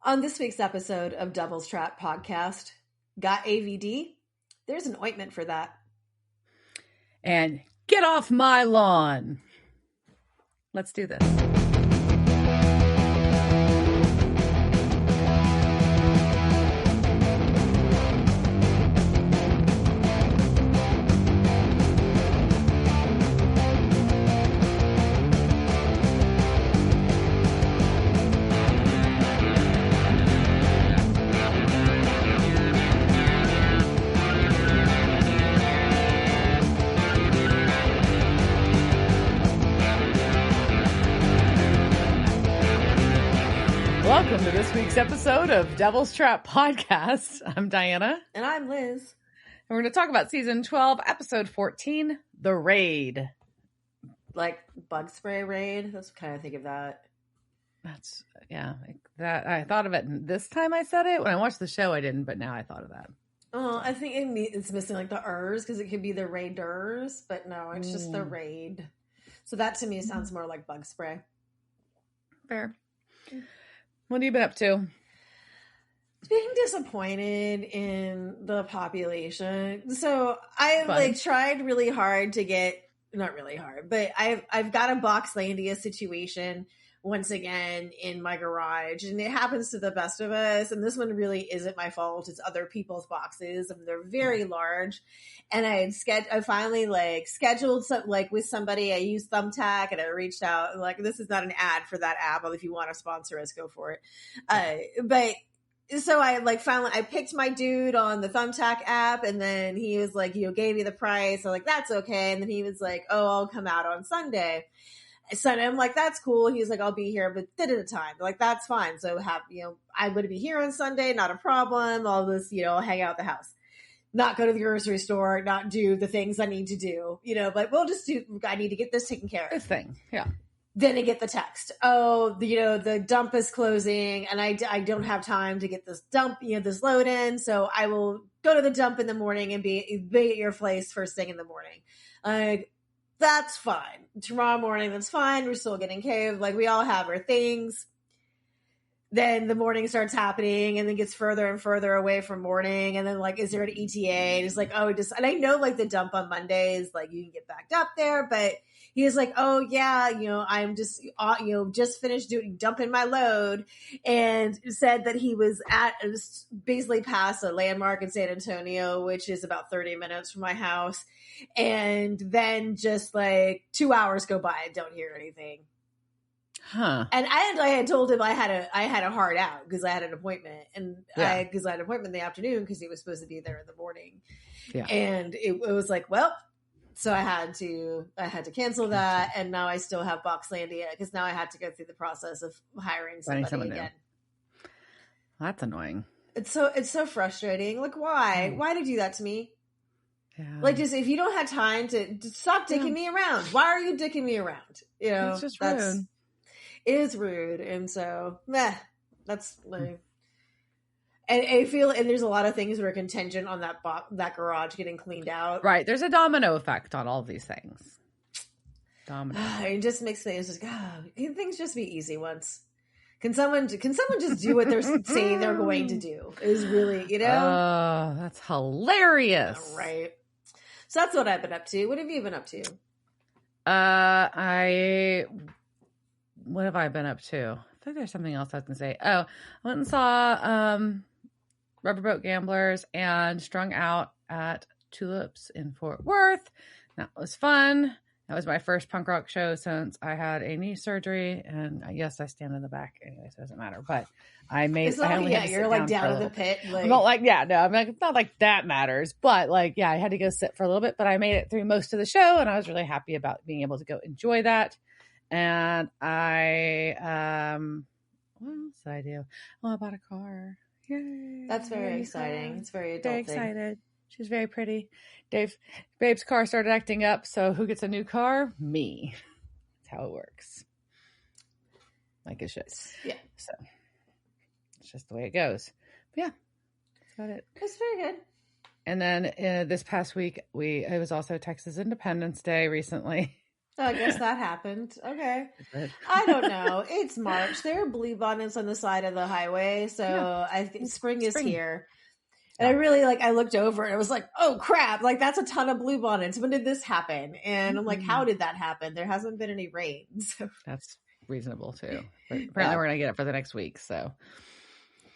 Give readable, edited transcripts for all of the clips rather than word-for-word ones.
On this week's episode of Devil's Trap Podcast, got AVD? There's an ointment for that. And get off my lawn. Let's do this. Welcome to this week's episode of Devil's Trap Podcast. I'm Diana. And I'm Liz. And we're going to talk about season 12, episode 14, The Raid. Like bug spray raid? That's kind of think of that. That's, yeah. That I thought of it this time I said it. When I watched the show, I didn't, but now I thought of that. Oh, I think it's missing like the ers because it could be the raiders, but no, it's just the raid. So that to me sounds more like bug spray. Fair. What have you been up to? Being disappointed in the population. So I tried really hard to get, not really hard, but I've got a Boxlandia situation once again in my garage, and it happens to the best of us. And this one really isn't my fault. It's other people's boxes, and they're very large. And I finally scheduled some, with somebody. I used Thumbtack, and I reached out and this is not an ad for that app. If you want to sponsor us, go for it. But so I picked my dude on the Thumbtack app, and then he was gave me the price. I'm that's okay. And then he was oh, I'll come out on Sunday. So I'm that's cool. He's I'll be here, but at a time. That's fine. So I would be here on Sunday, not a problem. I'll just, hang out at the house. Not go to the grocery store, not do the things I need to do, but we'll just I need to get this taken care of. This thing. Yeah. Then I get the text. Oh, the dump is closing, and I don't have time to get this dump, this load in. So I will go to the dump in the morning and be at your place first thing in the morning. That's fine. Tomorrow morning, that's fine. We're still getting caved. We all have our things. Then the morning starts happening, and then gets further and further away from morning. And then is there an ETA? And it's and I know the dump on Mondays, you can get backed up there, but he's oh yeah, I'm just, just finished dumping my load, and said that he was basically past a landmark in San Antonio, which is about 30 minutes from my house. And then just 2 hours go by and don't hear anything. Huh. And I had told him I had a hard out because I had an appointment, and because I had an appointment in the afternoon because he was supposed to be there in the morning. Yeah. And it was well, so I had to cancel that, and now I still have Boxlandia because now I had to go through the process of hiring somebody again. That's annoying. It's so frustrating. Why? Why did you do that to me? Yeah. Just if you don't have time to stop dicking me around. Why are you dicking me around? It's just rude. It is rude, and so that's and I feel, and there's a lot of things that are contingent on that garage getting cleaned out. Right, there's a domino effect on all of these things. Domino. It just makes things can things just be easy once? Can someone just do what they're saying they're going to do? Is really Oh, that's hilarious, right? So that's what I've been up to. What have you been up to? What have I been up to? I think there's something else I was going to say. Oh, I went and saw Riverboat Gamblers and Strung Out at Tulips in Fort Worth. That was fun. That was my first punk rock show since I had a knee surgery. And yes, I stand in the back anyway, so it doesn't matter. But I made you're down in the pit. I'm not it's not like that matters. But I had to go sit for a little bit. But I made it through most of the show, and I was really happy about being able to go enjoy that. And what else did I do? Oh, I bought a car. Yay. That's very exciting. It's very adult. Very excited. She's very pretty. Babe's car started acting up, so who gets a new car? Me. That's how it works. Like it should. Yeah. So it's just the way it goes. But yeah, that's about it. That's very good. And then this past week, it was also Texas Independence Day recently. I guess that happened. Okay. I don't know. It's March. There are bluebonnets on the side of the highway, so I think spring is here. And I really I looked over and I was like, oh crap, like that's a ton of bluebonnets. When did this happen? And I'm like, how did that happen? There hasn't been any rain. So that's reasonable too. But apparently we're gonna get it for the next week. So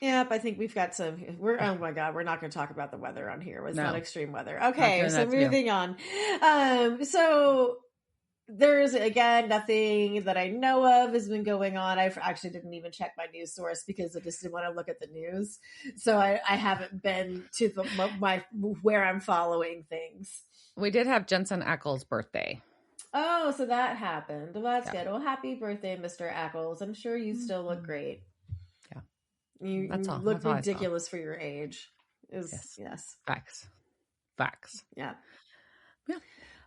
yep, I think we've got some. Oh my god, we're not going to talk about the weather on here. It's not extreme weather. Okay, so moving on. So there's again nothing that I know of has been going on. I actually didn't even check my news source because I just didn't want to look at the news. So I haven't been to my where I'm following things. We did have Jensen Ackles' birthday. Oh, so that happened. Well, that's good. Well, happy birthday, Mr. Ackles. I'm sure you still look great. Yeah. You look ridiculous for your age. Yes. Facts. Yeah.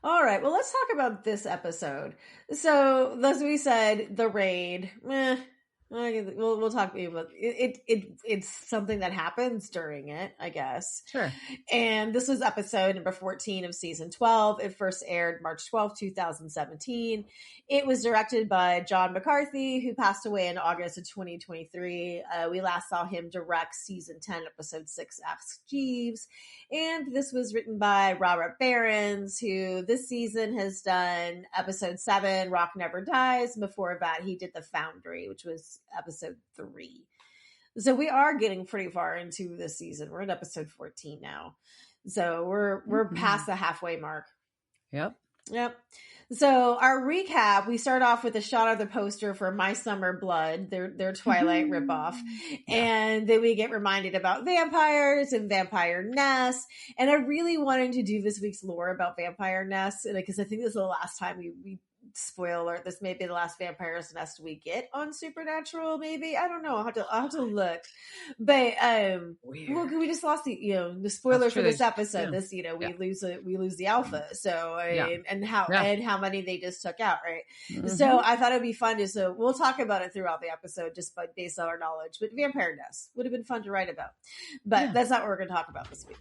All right. Well, let's talk about this episode. So, as we said, the raid. We'll talk about it. It's something that happens during it, I guess. Sure. And this was episode number 14 of season 12. It first aired March 12th, 2017. It was directed by John McCarthy, who passed away in August of 2023. We last saw him direct season 10, episode 6, Ask Jeeves. And this was written by Robert Behrens, who this season has done episode 7, Rock Never Dies. And before that, he did The Foundry, which was episode 3. So we are getting pretty far into this season. We're at episode 14 now. So we're past the halfway mark. Yep. So our recap, we start off with a shot of the poster for My Summer Blood, their Twilight ripoff. Yeah. And then we get reminded about vampires and vampire nests. And I really wanted to do this week's lore about vampire nests because I think this is the last time we spoiler, this may be the last vampire's nest we get on Supernatural, maybe. I don't know. I'll have to look. But we just lost the spoiler for this episode. Yeah. We lose the alpha. So and how many they just took out, right? Mm-hmm. So I thought it'd be fun to we'll talk about it throughout the episode just based on our knowledge. But vampire nests would have been fun to write about. But that's not what we're gonna talk about this week.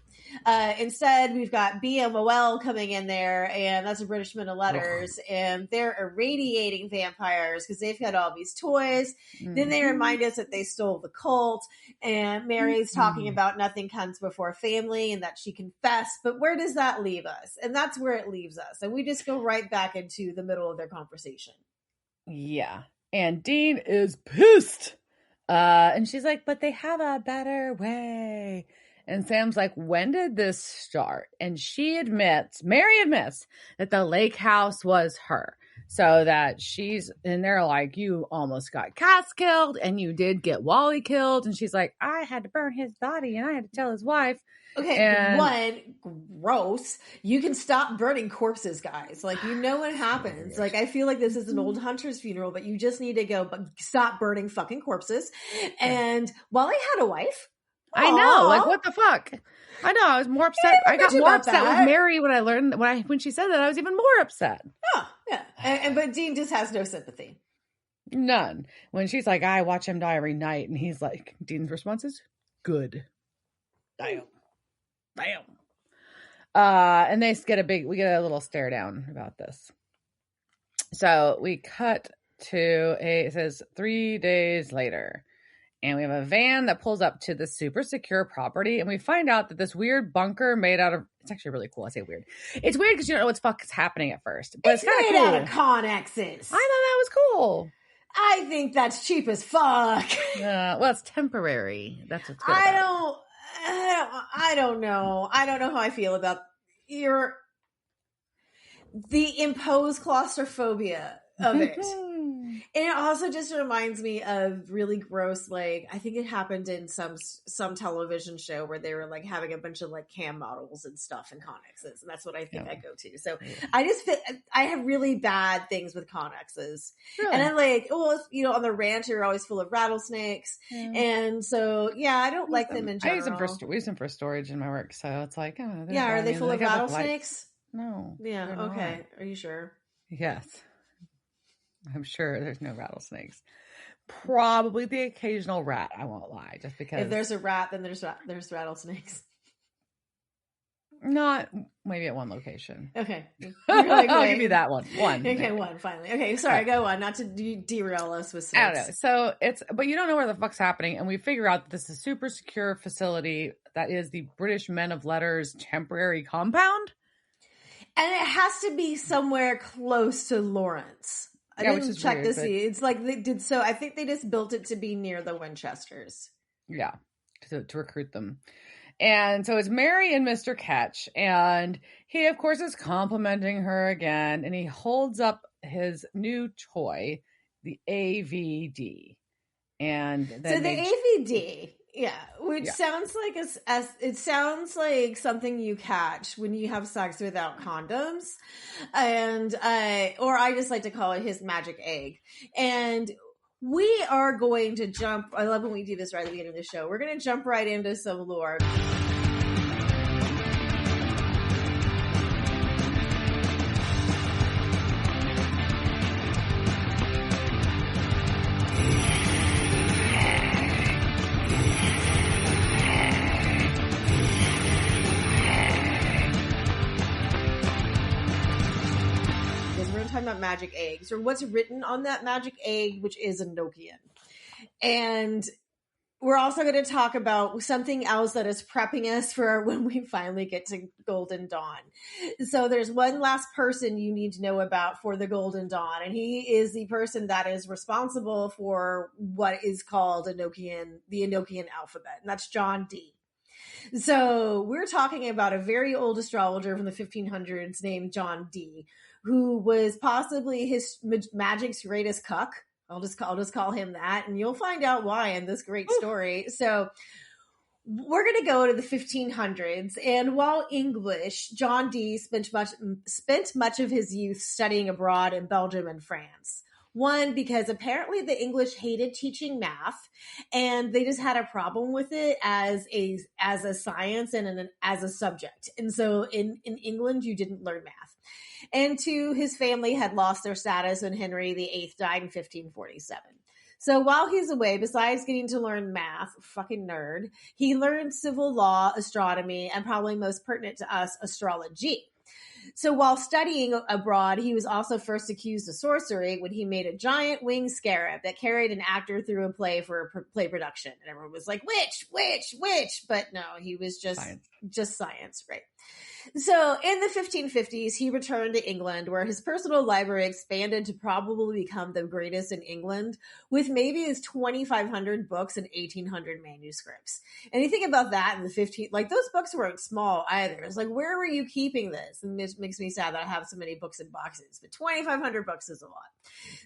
Instead, we've got BMOL coming in there, and that's a British Men of Letters, and they're irradiating vampires because they've got all these toys. Mm-hmm. Then they remind us that they stole the cult, and Mary's talking about nothing comes before family and that she confessed. But where does that leave us? And that's where it leaves us. And we just go right back into the middle of their conversation. Yeah. And Dean is pissed. And she's like, but they have a better way. And Sam's like, when did this start? And Mary admits that the lake house was her. So that and they're like, you almost got Cass killed and you did get Wally killed. And she's like, I had to burn his body and I had to tell his wife. Okay, gross. You can stop burning corpses, guys. Like, you know what happens. Like, I feel like this is an old hunter's funeral, but you just need to stop burning fucking corpses. And Wally had a wife. Aww. I know. Like, what the fuck? I know. I was more upset. I got more upset with Mary when I learned when she said that. I was even more upset. Oh, yeah. But Dean just has no sympathy. None. When she's like, I watch him die every night, and he's like, Dean's response is, good. Damn. And we get a little stare down about this. So we cut to it says 3 days later. And we have a van that pulls up to the super secure property. And we find out that this weird bunker made out of, it's actually really cool. I say weird. It's weird because you don't know what the fuck is happening at first. But it's kind of cool. Made out of Connexes. I thought that was cool. I think that's cheap as fuck. Well, it's temporary. That's what's good. I don't know. I don't know how I feel about the imposed claustrophobia of it. And it also just reminds me of really gross, like, I think it happened in some television show where they were like having a bunch of like cam models and stuff in Connexes, and that's what I think I go to. So I have really bad things with Connexes, and I'm like, on the ranch you're always full of rattlesnakes, and so I don't like them in general. We use them for storage in my work, so it's like, are they full of rattlesnakes? No. Yeah. Okay. Are you sure? Yes. I'm sure there's no rattlesnakes. Probably the occasional rat. I won't lie, just because. If there's a rat, then there's rattlesnakes. Not maybe at one location. Okay. I'll give you that one. One. Okay, one, finally. Okay, sorry, go on. Not to derail us with I don't know. So but you don't know where the fuck's happening. And we figure out that this is a super secure facility that is the British Men of Letters temporary compound. And it has to be somewhere close to Lawrence. I didn't check to see. It's like they did. So I think they just built it to be near the Winchesters. Yeah, to recruit them. And so it's Mary and Mr. Ketch. And he, of course, is complimenting her again. And he holds up his new toy, the AVD. And then so the AVD, yeah, which sounds like it sounds like something you catch when you have sex without condoms, and or I just like to call it his magic egg. And we are going to jump. I love when we do this right at the beginning of the show. We're going to jump right into some lore. About magic eggs, or what's written on that magic egg, which is Enochian. And we're also going to talk about something else that is prepping us for when we finally get to Golden Dawn. So there's one last person you need to know about for the Golden Dawn, and he is the person that is responsible for what is called the Enochian alphabet, and that's John Dee. So we're talking about a very old astrologer from the 1500s named John Dee, who was possibly his magic's greatest cuck. I'll just call him that, and you'll find out why in this great story. So we're going to go to the 1500s, and while English, John Dee spent much of his youth studying abroad in Belgium and France. One, because apparently the English hated teaching math, and they just had a problem with it as a science and as a subject. And so in England, you didn't learn math. And two, his family had lost their status when Henry VIII died in 1547. So while he's away, besides getting to learn math, fucking nerd, he learned civil law, astronomy, and probably most pertinent to us, astrology. So while studying abroad, he was also first accused of sorcery when he made a giant winged scarab that carried an actor through a play for a play production. And everyone was like, witch. But no, he was just science, right? So in the 1550s, he returned to England, where his personal library expanded to probably become the greatest in England, with maybe his 2,500 books and 1,800 manuscripts. And you think about that in the like those books weren't small either. It's like, where were you keeping this? And it makes me sad that I have so many books in boxes, but 2,500 books is a lot.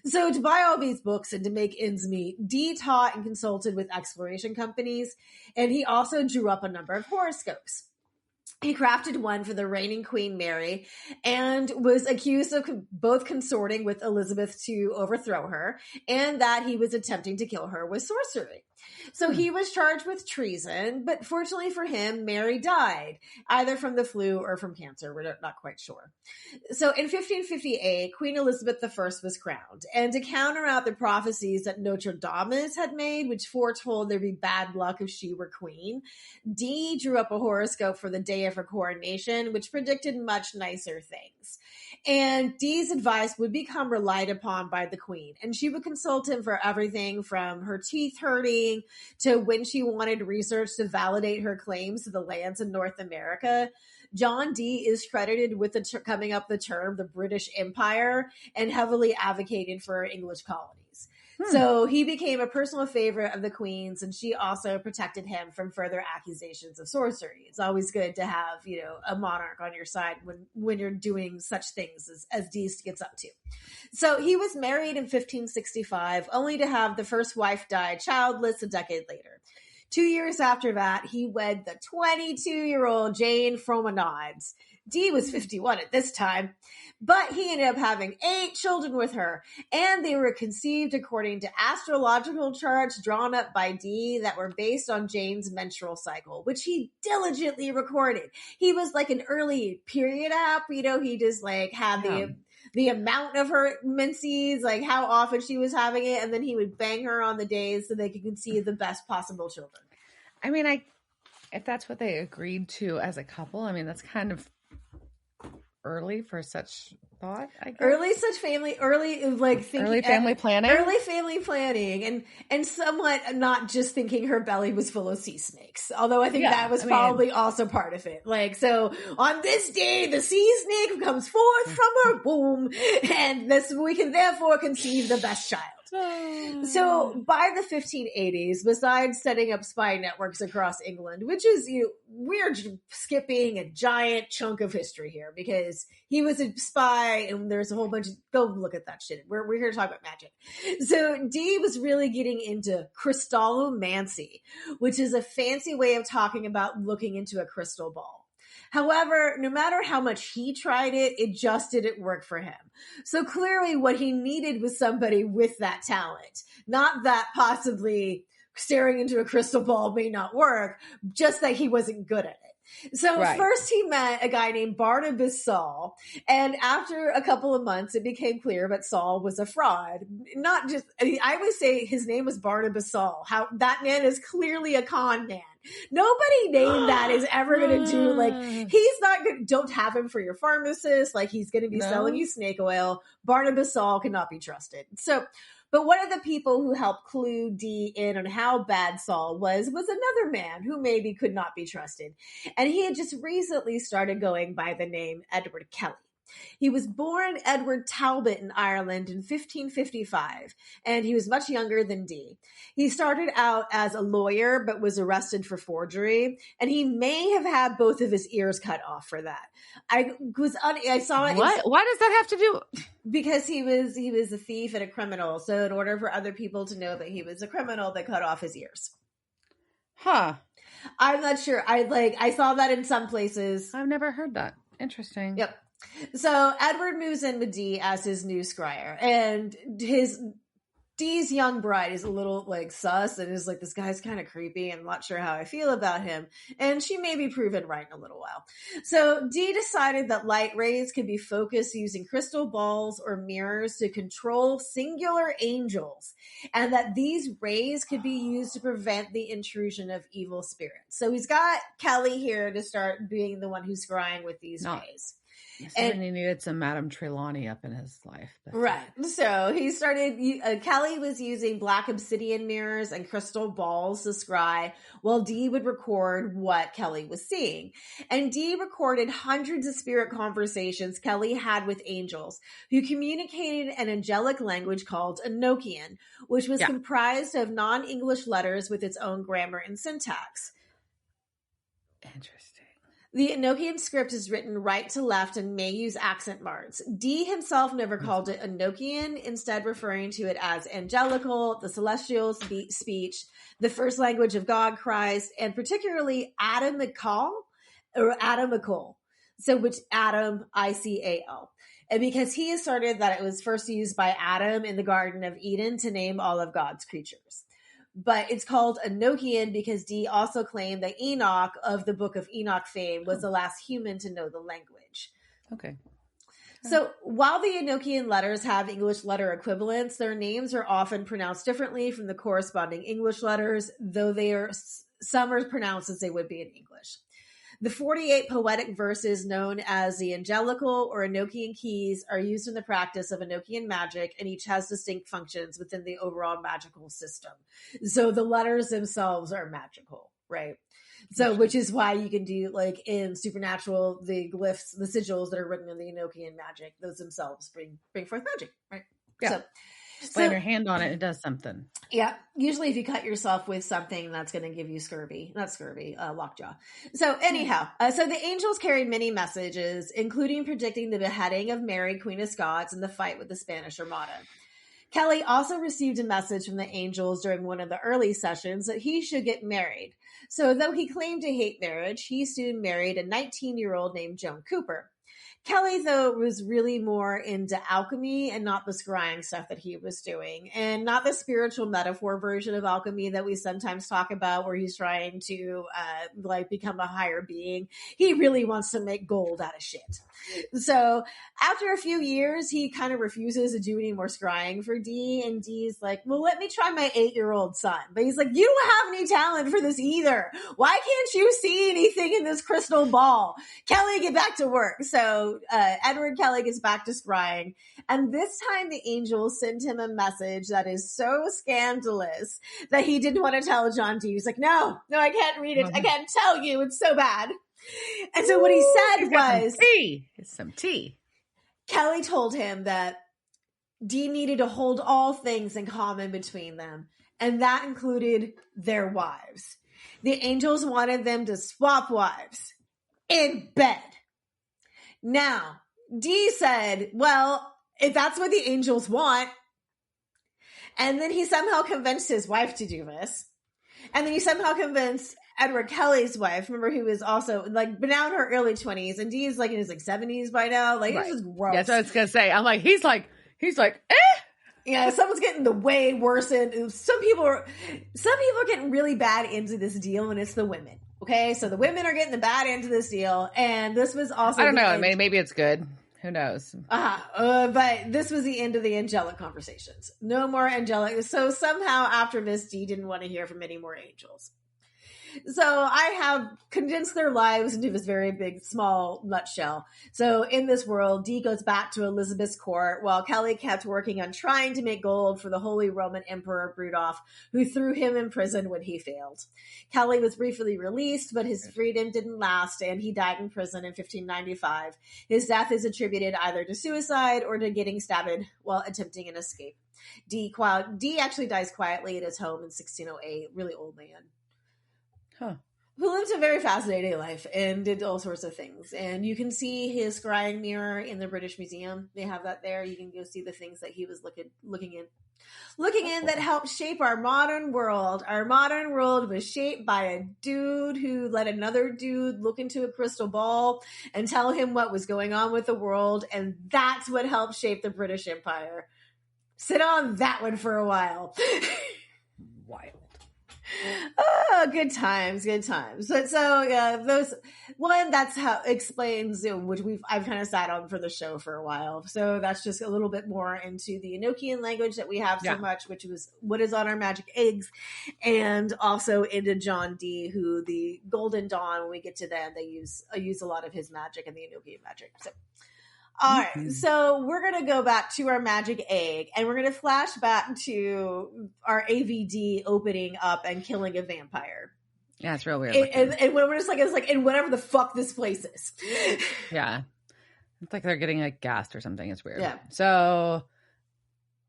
So to buy all these books and to make ends meet, Dee taught and consulted with exploration companies, and he also drew up a number of horoscopes. He crafted one for the reigning Queen Mary and was accused of both consorting with Elizabeth to overthrow her and that he was attempting to kill her with sorcery. So he was charged with treason, but fortunately for him, Mary died, either from the flu or from cancer. We're not quite sure. So in 1558, Queen Elizabeth I was crowned. And to counter out the prophecies that Notre Dame had made, which foretold there'd be bad luck if she were queen, Dee drew up a horoscope for the day of her coronation, which predicted much nicer things. And Dee's advice would become relied upon by the queen, and she would consult him for everything from her teeth hurting to when she wanted research to validate her claims to the lands in North America. John Dee is credited with coming up the term the British Empire and heavily advocated for English colonies. So he became a personal favorite of the Queen's, and she also protected him from further accusations of sorcery. It's always good to have, a monarch on your side when you're doing such things as Dee gets up to. So he was married in 1565, only to have the first wife die childless a decade later. 2 years after that, he wed the 22-year-old Jane Fromenades. Dee was 51 at this time, but he ended up having 8 children with her, and they were conceived according to astrological charts drawn up by Dee that were based on Jane's menstrual cycle, which he diligently recorded. He was like an early period app, he just had the amount of her menses, like how often she was having it, and then he would bang her on the days so they could conceive the best possible children. I mean, if that's what they agreed to as a couple, I mean, that's kind of early for such thought, I guess. Early family planning and somewhat not just thinking her belly was full of sea snakes. Although I think that was probably also part of it. Like, so on this day, the sea snake comes forth from her womb, and we can therefore conceive the best child. So by the 1580s, besides setting up spy networks across England, which is, we're skipping a giant chunk of history here because he was a spy and there's a whole bunch of, go look at that shit. We're here to talk about magic. So Dee was really getting into crystallomancy, which is a fancy way of talking about looking into a crystal ball. However, no matter how much he tried it just didn't work for him. So clearly what he needed was somebody with that talent. Not that possibly staring into a crystal ball may not work, just that he wasn't good at it. So first he met a guy named Barnabas Saul, and after a couple of months, it became clear that Saul was a fraud. Not just, I would say his name was Barnabas Saul. How that man is clearly a con man. Nobody named that is ever going to do, like, he's not good. Don't have him for your pharmacist. Like, he's going to be selling you snake oil. Barnabas Saul cannot be trusted. So, but one of the people who helped clue Dee in on how bad Saul was another man who maybe could not be trusted. And he had just recently started going by the name Edward Kelly. He was born Edward Talbot in Ireland in 1555, and he was much younger than Dee. He started out as a lawyer, but was arrested for forgery, and he may have had both of his ears cut off for that. I saw it. What? Why does that have to do? Because he was a thief and a criminal. So in order for other people to know that he was a criminal, they cut off his ears. Huh. I'm not sure. I saw that in some places. I've never heard that. Interesting. Yep. So Edward moves in with Dee as his new scryer, and Dee's young bride is a little sus and is like, this guy's kind of creepy and I'm not sure how I feel about him. And she may be proven right in a little while. So Dee decided that light rays could be focused using crystal balls or mirrors to control singular angels, and that these rays could be used to prevent the intrusion of evil spirits. So he's got Kelly here to start being the one who's scrying with these rays. And he needed some Madame Trelawney up in his life. Right. So he started, Kelly was using black obsidian mirrors and crystal balls to scry, while Dee would record what Kelly was seeing. And Dee recorded hundreds of spirit conversations Kelly had with angels who communicated an angelic language called Enochian, which was comprised of non-English letters with its own grammar and syntax. Interesting. The Enochian script is written right to left and may use accent marks. Dee himself never called it Enochian, instead referring to it as angelical, the celestial speech, the first language of God, Christ, and particularly Adamical, or Adamical. So which Adam, I-C-A-L. And because he asserted that it was first used by Adam in the Garden of Eden to name all of God's creatures. But it's called Enochian because Dee also claimed that Enoch of the Book of Enoch fame was the last human to know the language. Okay. So while the Enochian letters have English letter equivalents, their names are often pronounced differently from the corresponding English letters, though some are pronounced as they would be in English. The 48 poetic verses known as the angelical or Enochian keys are used in the practice of Enochian magic, and each has distinct functions within the overall magical system. So the letters themselves are magical, right? So, which is why you can do, in Supernatural, the glyphs, the sigils that are written in the Enochian magic, those themselves bring forth magic, right? Yeah. Slam your hand on it, it does something. Yeah. Usually if you cut yourself with something, that's going to give you lockjaw. So anyhow, so the angels carried many messages, including predicting the beheading of Mary, Queen of Scots, and the fight with the Spanish Armada. Kelly also received a message from the angels during one of the early sessions that he should get married. So though he claimed to hate marriage, he soon married a 19-year-old named Joan Cooper. Kelly, though, was really more into alchemy and not the scrying stuff that he was doing, and not the spiritual metaphor version of alchemy that we sometimes talk about, where he's trying to like become a higher being. He really wants to make gold out of shit. So after a few years, he kind of refuses to do any more scrying for Dee, and Dee's like, well, let me try my 8-year-old son. But he's like, you don't have any talent for this either. Why can't you see anything in this crystal ball? Kelly, get back to work. So Edward Kelly gets back to scrying, and this time the angels send him a message that is so scandalous that he didn't want to tell John Dee. He's like, no, I can't read it. I can't tell you. It's so bad. And so what he said was, some tea. Kelly told him that Dee needed to hold all things in common between them, and that included their wives. The angels wanted them to swap wives in bed. Now, Dee said, well, if that's what the angels want, and then he somehow convinced his wife to do this, and then he somehow convinced Edward Kelly's wife, remember, who was also like now in her early 20s, and Dee's like in his like 70s by now. Like, right. This is gross. That's what I was gonna say. I'm like, he's like, eh. Yeah, someone's getting the way worse. And some people are getting really bad into this deal, and it's the women. Okay, so the women are getting the bad end of this deal, and this was also I don't know. Maybe it's good. Who knows? But this was the end of the angelic conversations. No more angelic. So somehow after this, Dee didn't want to hear from any more angels. So I have condensed their lives into this very big, small nutshell. So in this world, Dee goes back to Elizabeth's court while Kelly kept working on trying to make gold for the Holy Roman Emperor Rudolph, who threw him in prison when he failed. Kelly was briefly released, but his freedom didn't last, and he died in prison in 1595. His death is attributed either to suicide or to getting stabbed while attempting an escape. Dee actually dies quietly at his home in 1608, really old man. Huh. Who lived a very fascinating life and did all sorts of things. And you can see his scrying mirror in the British Museum. They have that there. You can go see the things that he was looking in that helped shape our modern world. Our modern world was shaped by a dude who let another dude look into a crystal ball and tell him what was going on with the world. And that's what helped shape the British Empire. Sit on that one for a while. Wild. Oh, good times. That's how explains, which I've kind of sat on for the show for a while. So that's just a little bit more into the Enochian language that we have so much, which was what is on our magic eggs, and also into John Dee, who the Golden Dawn, when we get to them, I use a lot of his magic and the Enochian magic. So all right, so we're going to go back to our magic egg, and we're going to flash back to our AVD opening up and killing a vampire. Yeah, it's real weird. And when we're just like, it's like, and whatever the fuck this place is. Yeah. It's like they're getting like gassed or something. It's weird. Yeah. So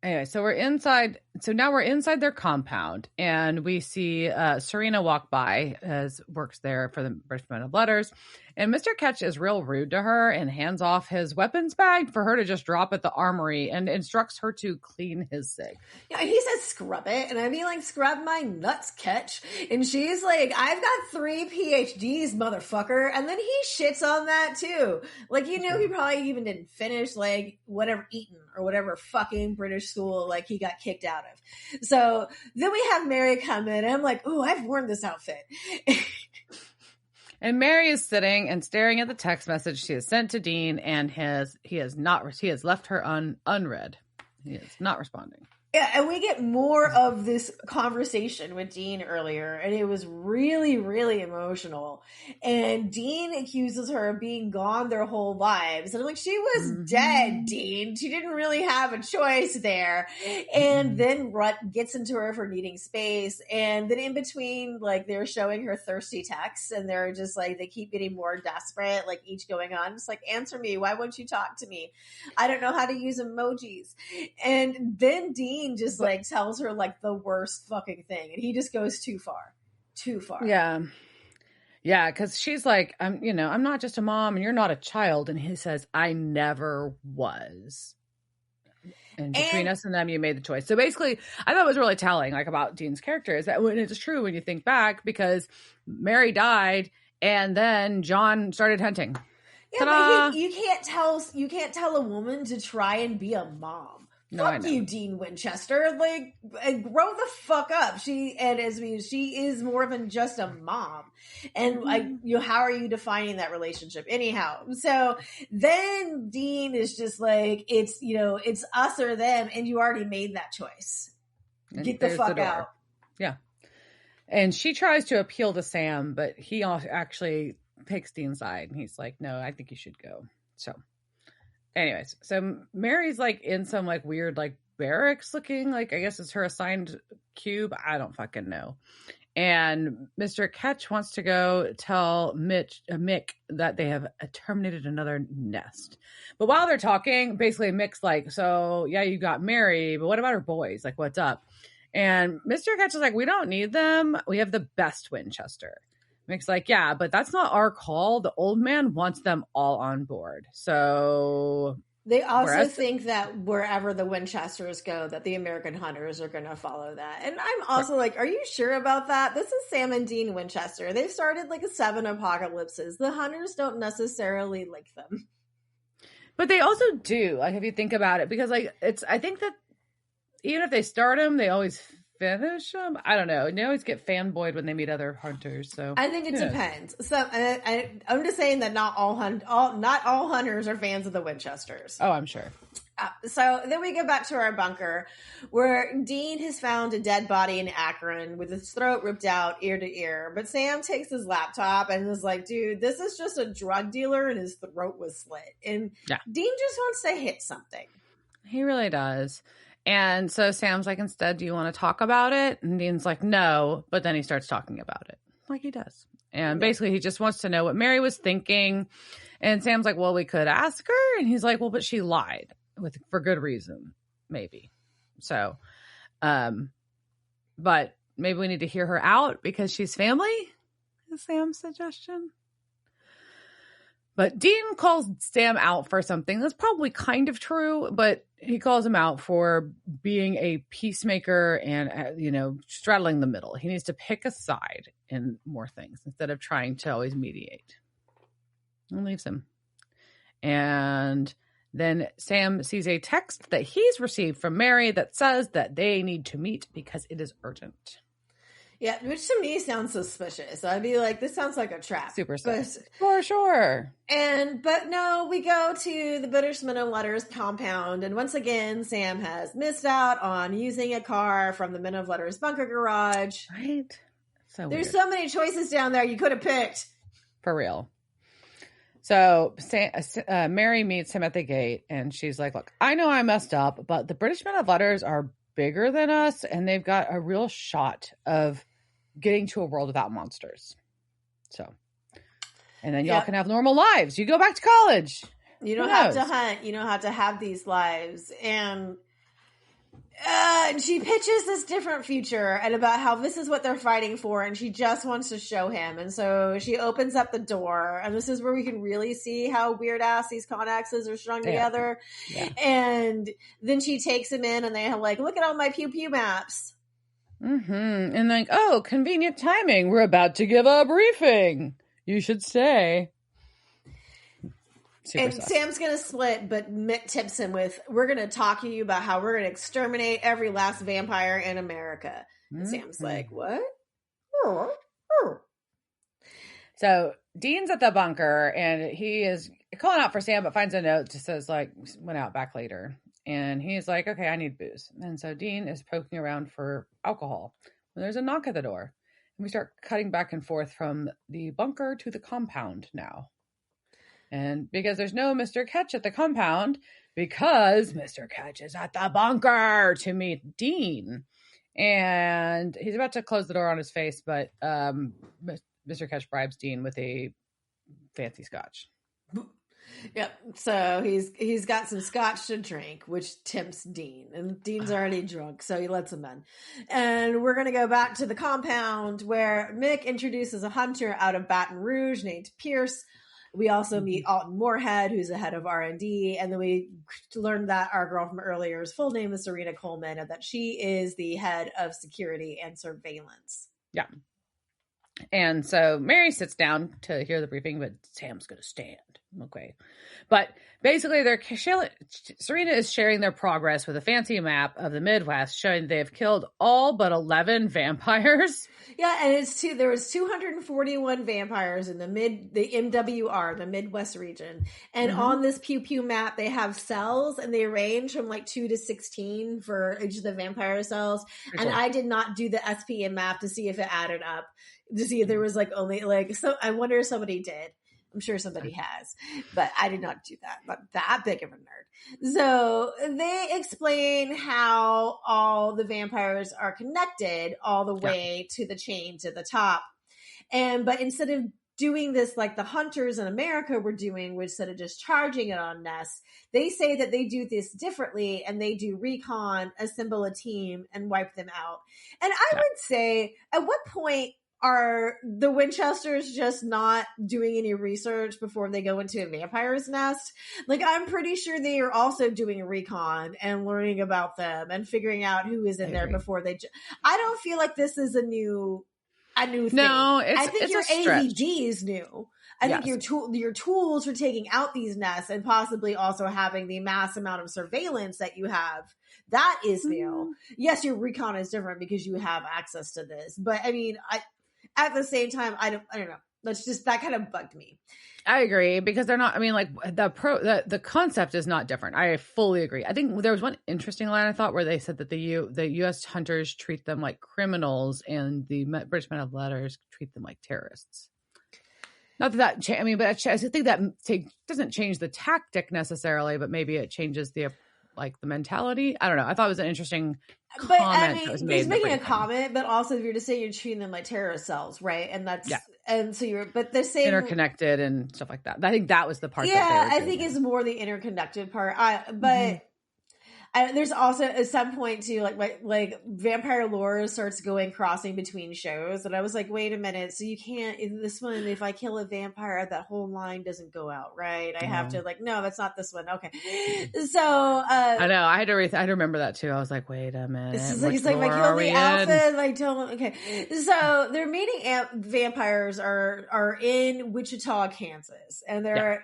anyway, so we're inside. So now we're inside their compound, and we see Serena walk by, as works there for the British Men of Letters. And Mr. Ketch is real rude to her and hands off his weapons bag for her to just drop at the armory and instructs her to clean his sig. Yeah, he says scrub it, and I mean like scrub my nuts, Ketch. And she's like, I've got 3 PhDs, motherfucker. And then he shits on that too. Like, he probably even didn't finish like whatever Eton or whatever fucking British school like he got kicked out of. So then we have Mary come in, and I'm like, ooh, I've worn this outfit. And Mary is sitting and staring at the text message she has sent to Dean, and he has left her unread. He is not responding. Yeah, and we get more of this conversation with Dean earlier, and it was really, really emotional. And Dean accuses her of being gone their whole lives. And I'm like, she was dead, Dean. She didn't really have a choice there. And then Rutt gets into her for needing space. And then in between, like, they're showing her thirsty texts, and they're just like, they keep getting more desperate, like each going on. Just like, answer me. Why won't you talk to me? I don't know how to use emojis. And then Dean just like tells her like the worst fucking thing, and he just goes too far. Yeah, because she's like, I'm not just a mom and you're not a child. And he says, I never was. And between us and them, you made the choice. So basically, I thought it was really telling, like, about Dean's character, is that when it's true when you think back, because Mary died and then John started hunting. Yeah, but you can't tell a woman to try and be a mom. No, Fuck you, Dean Winchester. Like, grow the fuck up. She is more than just a mom. And how are you defining that relationship? Anyhow, so then Dean is just like, it's us or them, and you already made that choice. Get the fuck out. Yeah. And she tries to appeal to Sam, but he actually takes Dean's side, and he's like, no, I think you should go. So anyways, so Mary's like in some like weird like barracks looking, like I guess it's her assigned cube. I don't fucking know. And Mr. Ketch wants to go tell Mick that they have terminated another nest. But while they're talking, basically Mick's like, so yeah, you got Mary, but what about her boys? Like, what's up? And Mr. Ketch is like, we don't need them. We have the best Winchester. Mick's like, yeah, but that's not our call. The old man wants them all on board. So they also think that wherever the Winchesters go, that the American hunters are going to follow that. And I'm also like, are you sure about that? This is Sam and Dean Winchester. They've started like 7 apocalypses. The hunters don't necessarily like them. But they also do, like, if you think about it, because like I think that even if they start them, they always finish them. I don't know. They always get fanboyed when they meet other hunters. So I think it depends. So I'm just saying that not all hunters are fans of the Winchesters. Oh, I'm sure. So then we go back to our bunker where Dean has found a dead body in Akron with his throat ripped out ear to ear. But Sam takes his laptop and is like, dude, this is just a drug dealer and his throat was slit. And Dean just wants to hit something. He really does. And so Sam's like, instead, do you want to talk about it? And Dean's like, no. But then he starts talking about it like he does. And basically he just wants to know what Mary was thinking. And Sam's like, well, we could ask her. And he's like, well, but she lied for good reason, maybe. So, but maybe we need to hear her out because she's family, is Sam's suggestion. But Dean calls Sam out for something that's probably kind of true, but he calls him out for being a peacemaker and, straddling the middle. He needs to pick a side in more things instead of trying to always mediate. And leaves him. And then Sam sees a text that he's received from Mary that says that they need to meet because it is urgent. Yeah, which to me sounds suspicious. I'd be like, this sounds like a trap. Super sus. For sure. But no, we go to the Bittersman and Letters compound. And once again, Sam has missed out on using a car from the Men of Letters bunker garage. Right. So there's so many choices down there you could have picked. For real. So Mary meets him at the gate and she's like, look, I know I messed up, but the British Men of Letters are bigger than us and they've got a real shot of getting to a world without monsters. So, and then y'all can have normal lives. You go back to college. You don't have to hunt. You don't have to have these lives. And she pitches this different future and about how this is what they're fighting for. And she just wants to show him. And so she opens up the door. And this is where we can really see how weird ass these Connaxes are strung together. Yeah. And then she takes him in and they have like, look at all my pew pew maps. Mm-hmm. And like, oh, convenient timing. We're about to give a briefing. You should stay. Super sus. Sam's going to split, but Mick tips him with, we're going to talk to you about how we're going to exterminate every last vampire in America. And Sam's like, what? So Dean's at the bunker and he is calling out for Sam, but finds a note that says like, went out back later. And he's like, okay, I need booze. And so Dean is poking around for alcohol. And there's a knock at the door. And we start cutting back and forth from the bunker to the compound now. And because there's no Mr. Ketch at the compound, because Mr. Ketch is at the bunker to meet Dean. And he's about to close the door on his face, but Mr. Ketch bribes Dean with a fancy scotch. Yep. So he's got some scotch to drink, which tempts Dean. And Dean's already drunk, so he lets him in. And we're going to go back to the compound where Mick introduces a hunter out of Baton Rouge named Pierce. We also meet Alton Moorhead, who's the head of R&D. And then we learned that our girl from earlier's full name is Serena Coleman and that she is the head of security and surveillance. Yeah. And so Mary sits down to hear the briefing, but Sam's going to stand. Okay. But basically, Serena is sharing their progress with a fancy map of the Midwest showing they've killed all but 11 vampires. Yeah, and there was 241 vampires in the MWR, the Midwest region. And on this Pew Pew map, they have cells, and they range from like 2 to 16 for each of the vampire cells. Pretty cool. I did not do the SPM map to see if it added up, to see if there was like only like, so I wonder if somebody did. I'm sure somebody has, but I did not do that. I'm not that big of a nerd. So they explain how all the vampires are connected all the way to the chain to the top. But instead of doing this like the hunters in America were doing, which instead of just charging it on nests, they say that they do this differently, and they do recon, assemble a team, and wipe them out. And I would say, at what point are the Winchesters just not doing any research before they go into a vampire's nest? Like, I'm pretty sure they are also doing a recon and learning about them and figuring out who is in there before they. I don't feel like this is a new thing. No, I think your AVD is new. I think your tools for taking out these nests and possibly also having the mass amount of surveillance that you have, that is new. Yes, your recon is different because you have access to this, but I mean, at the same time, I don't know. That kind of bugged me. I agree, because they're not, I mean, like the concept is not different. I fully agree. I think there was one interesting line I thought where they said that the U.S. hunters treat them like criminals and the British men of letters treat them like terrorists. Not that I mean, but I think that doesn't change the tactic necessarily, but maybe it changes the mentality. I don't know. I thought it was an interesting comment. But I mean, he's making a comment, but also if you're just saying you're treating them like terrorist cells, right? And that's and so but the same interconnected and stuff like that. I think that was the part. Yeah, I think it's more the interconnected part. There's also at some point too, like vampire lore starts crossing between shows, and I was like, wait a minute, so you can't in this one, if I kill a vampire, that whole line doesn't go out, right? I have to no, that's not this one. Okay, so I know I had to remember that too. I was like, wait a minute, it's like I killed the alpha, like don't. Okay, so their meeting vampires are in Wichita, Kansas, and they're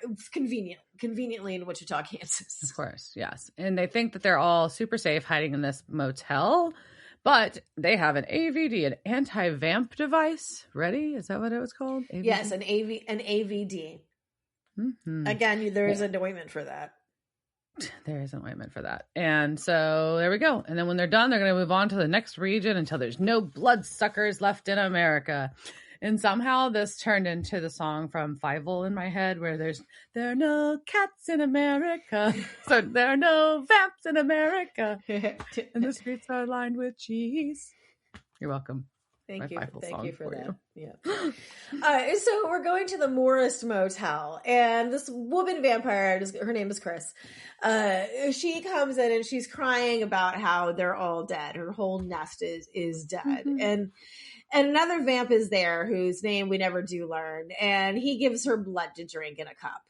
conveniently in Wichita, Kansas. Of course, yes. And they think that they're all super safe hiding in this motel, but they have an AVD, an anti-vamp device. Ready? Is that what it was called? AVD? Yes, an AVD. Again, there is an ointment for that. There is an ointment for that. And so there we go. And then when they're done, they're going to move on to the next region until there's no bloodsuckers left in America. And somehow this turned into the song from Fievel in my head where there are no cats in America. So there are no vamps in America. And the streets are lined with cheese. You're welcome. Thank you for that. Yeah. So we're going to the Morris Motel, and this woman vampire, her name is Chris. She comes in and she's crying about how they're all dead. Her whole nest is dead. And another vamp is there whose name we never do learn. And he gives her blood to drink in a cup.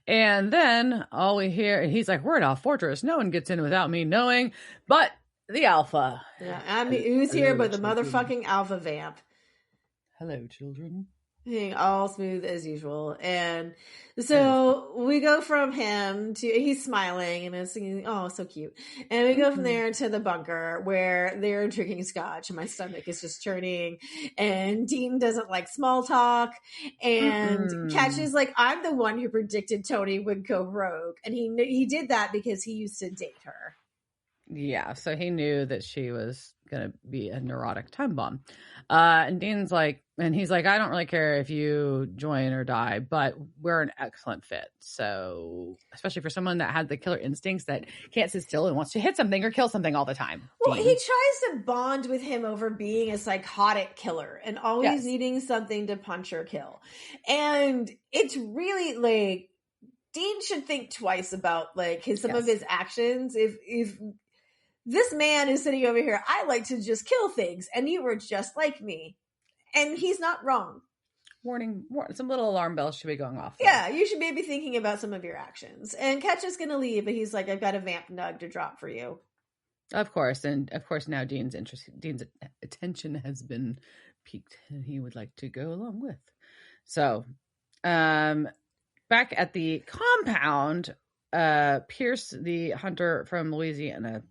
And then all we hear, he's like, we're in a fortress. No one gets in without me knowing, but the Alpha. Yeah, I mean, who's here but the motherfucking Alpha Vamp? Hello, children. Being all smooth as usual. And so we go from him to, he's smiling and is singing, oh, so cute. And we go from there to the bunker where they're drinking scotch and my stomach is just churning. And Dean doesn't like small talk. And Catch is like, I'm the one who predicted Tony would go rogue. And he did that because he used to date her. Yeah, so he knew that she was going to be a neurotic time bomb. And Dean's like, and he's like, I don't really care if you join or die, but we're an excellent fit. So, especially for someone that had the killer instincts that can't sit still and wants to hit something or kill something all the time. Well, Dean. He tries to bond with him over being a psychotic killer and always needing something to punch or kill. And it's really like, Dean should think twice about like some of his actions. If this man is sitting over here, I like to just kill things, and you were just like me. And he's not wrong. Warning, some little alarm bells should be going off. Yeah, you should maybe thinking about some of your actions. And Ketch is going to leave, but he's like, I've got a vamp nug to drop for you. Of course. And of course, now Dean's attention has been piqued and he would like to go along with. So, back at the compound, Pierce, the hunter from Louisiana,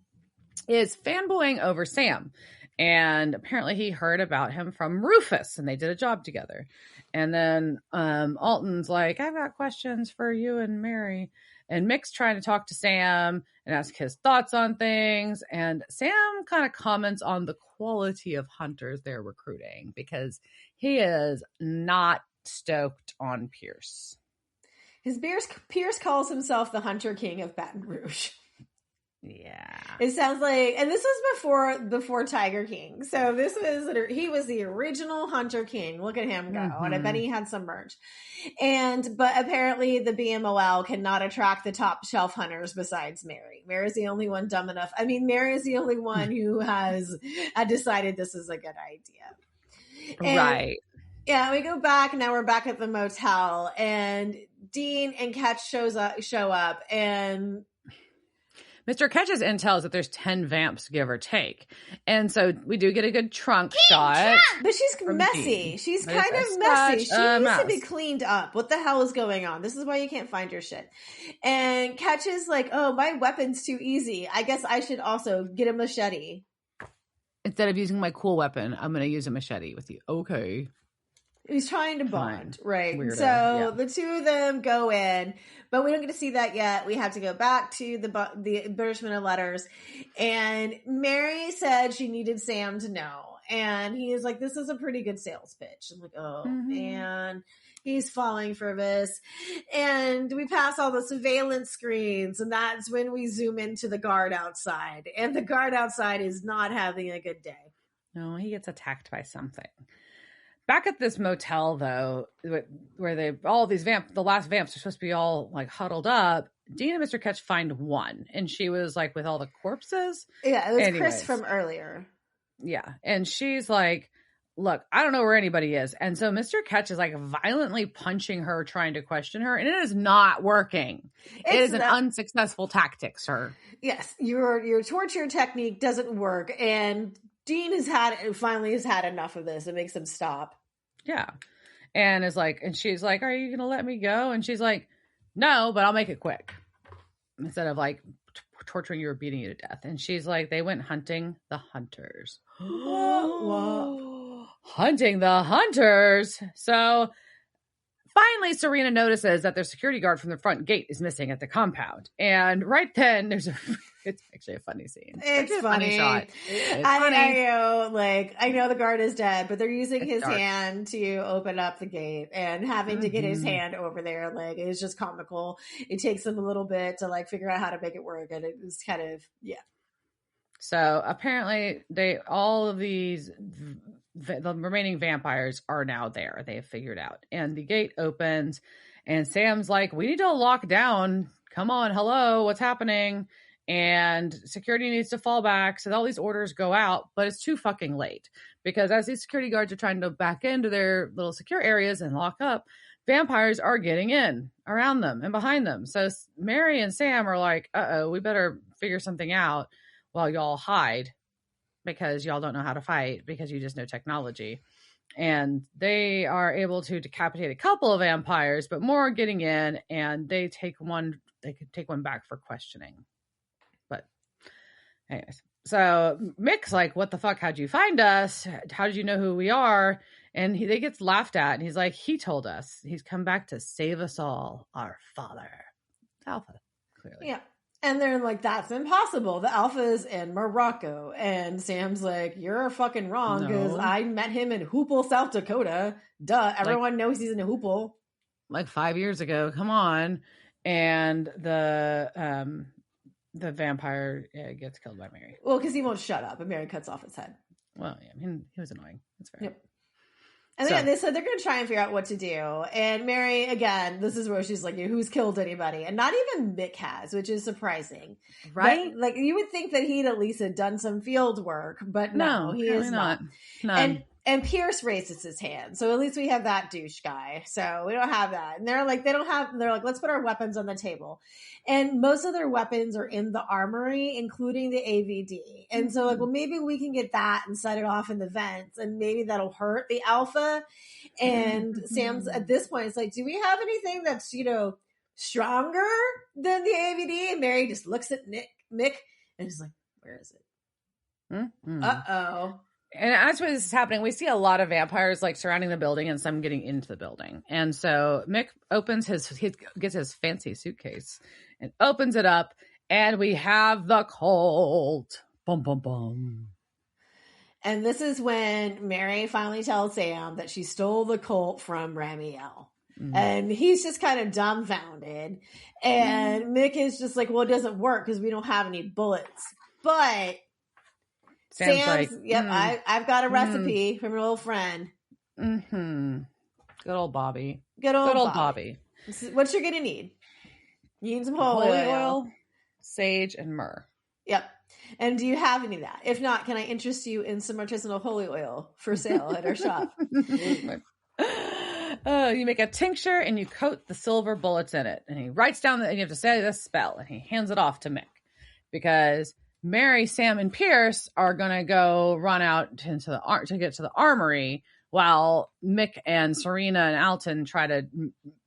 is fanboying over Sam. And apparently he heard about him from Rufus and they did a job together. And then Alton's like, I've got questions for you and Mary. And Mick's trying to talk to Sam and ask his thoughts on things. And Sam kind of comments on the quality of hunters they're recruiting because he is not stoked on Pierce. Pierce calls himself the Hunter King of Baton Rouge. Yeah. It sounds like, and this was before Tiger King. So he was the original Hunter King. Look at him go. Mm-hmm. And I bet he had some merch. But apparently the BMOL cannot attract the top shelf hunters besides Mary. Mary's the only one dumb enough. I mean, Mary's the only one who had decided this is a good idea. Right. Yeah, we go back. Now we're back at the motel and Dean and Ketch show up and Mr. Ketch's intel is that there's 10 vamps, give or take. And so we do get a good trunk shot. But she's messy. Dean. She's kind of messy. She needs to be cleaned up. What the hell is going on? This is why you can't find your shit. And Ketch is like, oh, my weapon's too easy. I guess I should also get a machete. Instead of using my cool weapon, I'm going to use a machete with you. Okay. He's trying to bond, right? Weirdo. So the two of them go in, but we don't get to see that yet. We have to go back to the embellishment of letters. And Mary said she needed Sam to know. And he is like, this is a pretty good sales pitch. I'm like, oh, man. He's falling for this. And we pass all the surveillance screens. And that's when we zoom into the guard outside. And the guard outside is not having a good day. No, he gets attacked by something. Back at this motel, though, where the last vamps are supposed to be all like huddled up, Dean and Mr. Ketch find one. And she was like with all the corpses. Yeah, it was Chris from earlier. Yeah. And she's like, look, I don't know where anybody is. And so Mr. Ketch is like violently punching her, trying to question her. And it is not working. It is an unsuccessful tactic, sir. Yes. Your torture technique doesn't work. And Dean has had enough of this. It makes him stop. Yeah. And she's like, are you going to let me go? And she's like, no, but I'll make it quick. Instead of like torturing you or beating you to death. And she's like, they went hunting the hunters. Whoa. Hunting the hunters. So finally, Serena notices that their security guard from the front gate is missing at the compound. And right then, it's actually a funny scene. It's funny. Shot. I know the guard is dead, but they're using his hand to open up the gate and having to get his hand over there. Like, it's just comical. It takes them a little bit to like figure out how to make it work. And it was kind of, yeah. So apparently all of these, the remaining vampires are now there. They have figured out. And the gate opens and Sam's like, we need to lock down. Come on. Hello. What's happening? And security needs to fall back. So all these orders go out, but it's too fucking late because as these security guards are trying to back into their little secure areas and lock up, vampires are getting in around them and behind them. So Mary and Sam are like, we better figure something out while y'all hide because y'all don't know how to fight because you just know technology. And they are able to decapitate a couple of vampires, but more are getting in and they could take one back for questioning. But anyways, so Mick's like, what the fuck? How'd you find us? How did you know who we are? And they gets laughed at. And he's like, he told us he's come back to save us all. Our father. Alpha, clearly. Yeah. And they're like, that's impossible. The Alpha is in Morocco. And Sam's like, you're fucking wrong because I met him in Hoople, South Dakota. Duh. Everyone knows he's in Hoople. Like 5 years ago. Come on. And the vampire gets killed by Mary. Well, because he won't shut up and Mary cuts off his head. Well, yeah, he was annoying. That's fair. Yep. And then they said they're going to try and figure out what to do. And Mary, again, this is where she's like, who's killed anybody? And not even Mick has, which is surprising. Right? But, like, you would think that he'd at least have done some field work, but no he is not. None. And Pierce raises his hand. So at least we have that douche guy. So we don't have that. And they're like, let's put our weapons on the table. And most of their weapons are in the armory, including the AVD. And so like, well, maybe we can get that and set it off in the vents and maybe that'll hurt the Alpha. And Sam's at this point, it's like, do we have anything that's, stronger than the AVD? And Mary just looks at Mick and is like, where is it? Uh-oh. And as this is happening, we see a lot of vampires like surrounding the building and some getting into the building. And so Mick gets his fancy suitcase and opens it up, and we have the cult. Bum, bum, bum. And this is when Mary finally tells Sam that she stole the colt from Ramiel. And he's just kind of dumbfounded. And Mick is just like, well, it doesn't work because we don't have any bullets. But Sam's like, yep, I've got a recipe from your old friend. Good old Bobby. Good old Bobby. What you're going to need. You need some holy oil, sage, and myrrh. Yep. And do you have any of that? If not, can I interest you in some artisanal holy oil for sale at our shop? You make a tincture and you coat the silver bullets in it. And he writes down and you have to say this spell. And he hands it off to Mick. Because Mary, Sam, and Pierce are going to go run out to get to the armory while Mick and Serena and Alton try to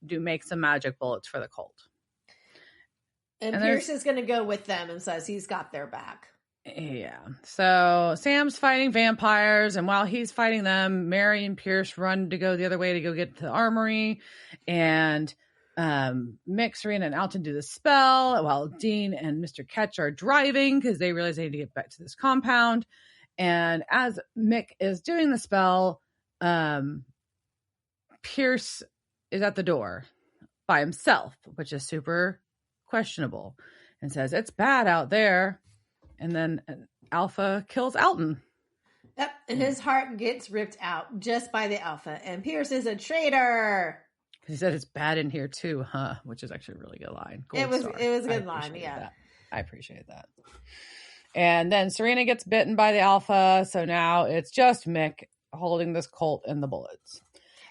make some magic bullets for the cult. And Pierce is going to go with them and says he's got their back. Yeah. So Sam's fighting vampires, and while he's fighting them, Mary and Pierce run to go the other way to go get to the armory. And Mick, Serena, and Alton do the spell while Dean and Mr. Ketch are driving because they realize they need to get back to this compound. And as Mick is doing the spell, Pierce is at the door by himself, which is super questionable, and says, "It's bad out there." And then Alpha kills Alton. Yep, and his heart gets ripped out just by the Alpha. And Pierce is a traitor. He said it's bad in here too, huh? Which is actually a really good line. It was a good line, yeah. I appreciate that. And then Serena gets bitten by the Alpha, so now it's just Mick holding this Colt and the bullets.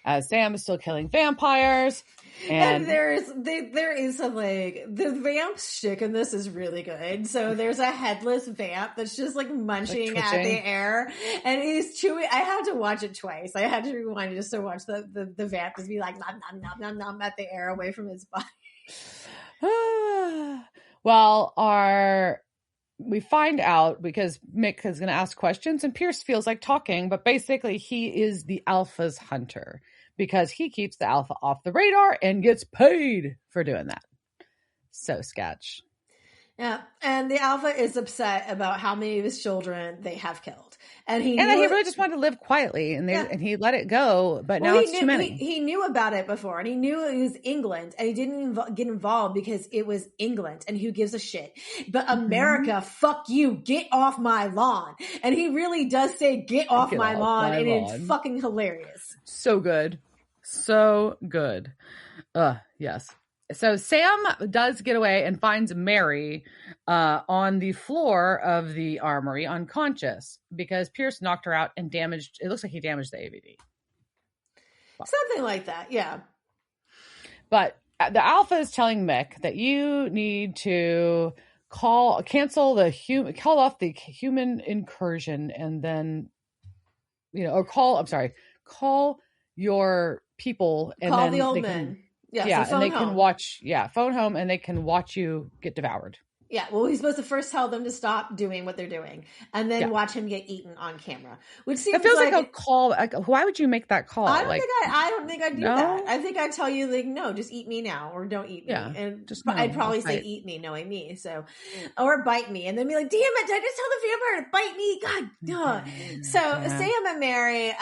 As Sam is still killing vampires. And there is some like the vamp shtick in this is really good. So there's a headless vamp that's just like munching at the air, and he's chewing. I had to watch it twice. I had to rewind it just to watch the vamp just be like nom nom nom nom nom at the air away from his body. Well, we find out because Mick is going to ask questions, and Pierce feels like talking, but basically he is the Alpha's hunter. Because he keeps the Alpha off the radar and gets paid for doing that. So sketch. Yeah, and the Alpha is upset about how many of his children they have killed. And he really just wanted to live quietly, and he let it go, but now it's too many. He knew about it before, and he knew it was England, and he didn't get involved because it was England, and who gives a shit? But America, fuck you, get off my lawn. And he really does say, get off my lawn, and it's fucking hilarious. So good. So good. Yes. So Sam does get away and finds Mary on the floor of the armory unconscious because Pierce knocked her out and it looks like he damaged the AVD. Something like that, yeah. But the Alpha is telling Mick that you need to call off the human incursion and then, call your people and call then the old men. Yeah, so and they can watch. Yeah, phone home, and they can watch you get devoured. Yeah, well, he's supposed to first tell them to stop doing what they're doing, and then watch him get eaten on camera. Which seems feels like a call. Why would you make that call? I don't think I'd do that. I think I'd tell you no, just eat me now, or don't eat me. Yeah, and I'd probably say eat me, knowing me. So, or bite me, and then be like, damn it! Did I just tell the vampire to bite me? God, So Sam and Mary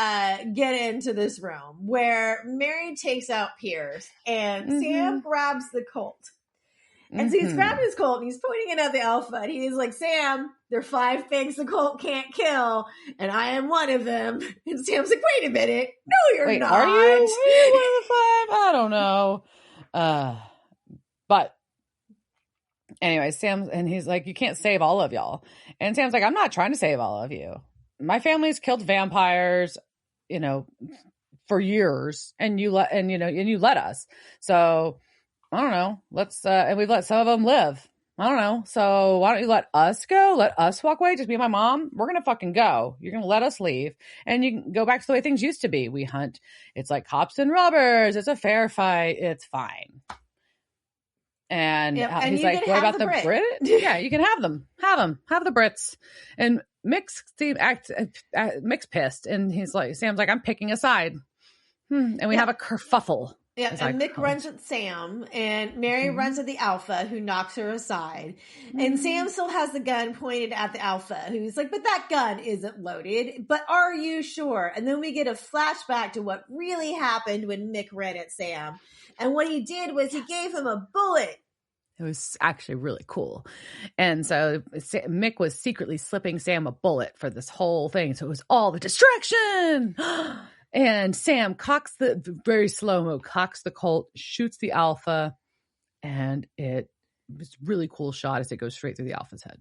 get into this room where Mary takes out Pierce, and Sam grabs the Colt. And so he's grabbing his Colt and he's pointing it at the Alpha. And he's like, Sam, there are 5 things the Colt can't kill. And I am one of them. And Sam's like, wait a minute. No, you're not. Are you? Are you one of the 5? I don't know. But anyway, and he's like, you can't save all of y'all. And Sam's like, I'm not trying to save all of you. My family's killed vampires. for years, and you let us. So I don't know. Let's and we've let some of them live. I don't know. So why don't you let us go? Let us walk away. Just me and my mom. We're going to fucking go. You're going to let us leave. And you can go back to the way things used to be. We hunt. It's like cops and robbers. It's a fair fight. It's fine. And he's like, what about the Brits? Yeah, you can have them. Have the Brits. And Mick's pissed. And he's like, Sam's like, I'm picking a side. And we have a kerfuffle. Yeah, and Mick runs at Sam, and Mary runs at the Alpha, who knocks her aside. And Sam still has the gun pointed at the Alpha, who's like, but that gun isn't loaded. But are you sure? And then we get a flashback to what really happened when Mick ran at Sam. And what he did was he gave him a bullet. It was actually really cool. And so Mick was secretly slipping Sam a bullet for this whole thing. So it was all the distraction. And Sam cocks very slow-mo, cocks the Colt, shoots the Alpha, and it was a really cool shot as it goes straight through the Alpha's head.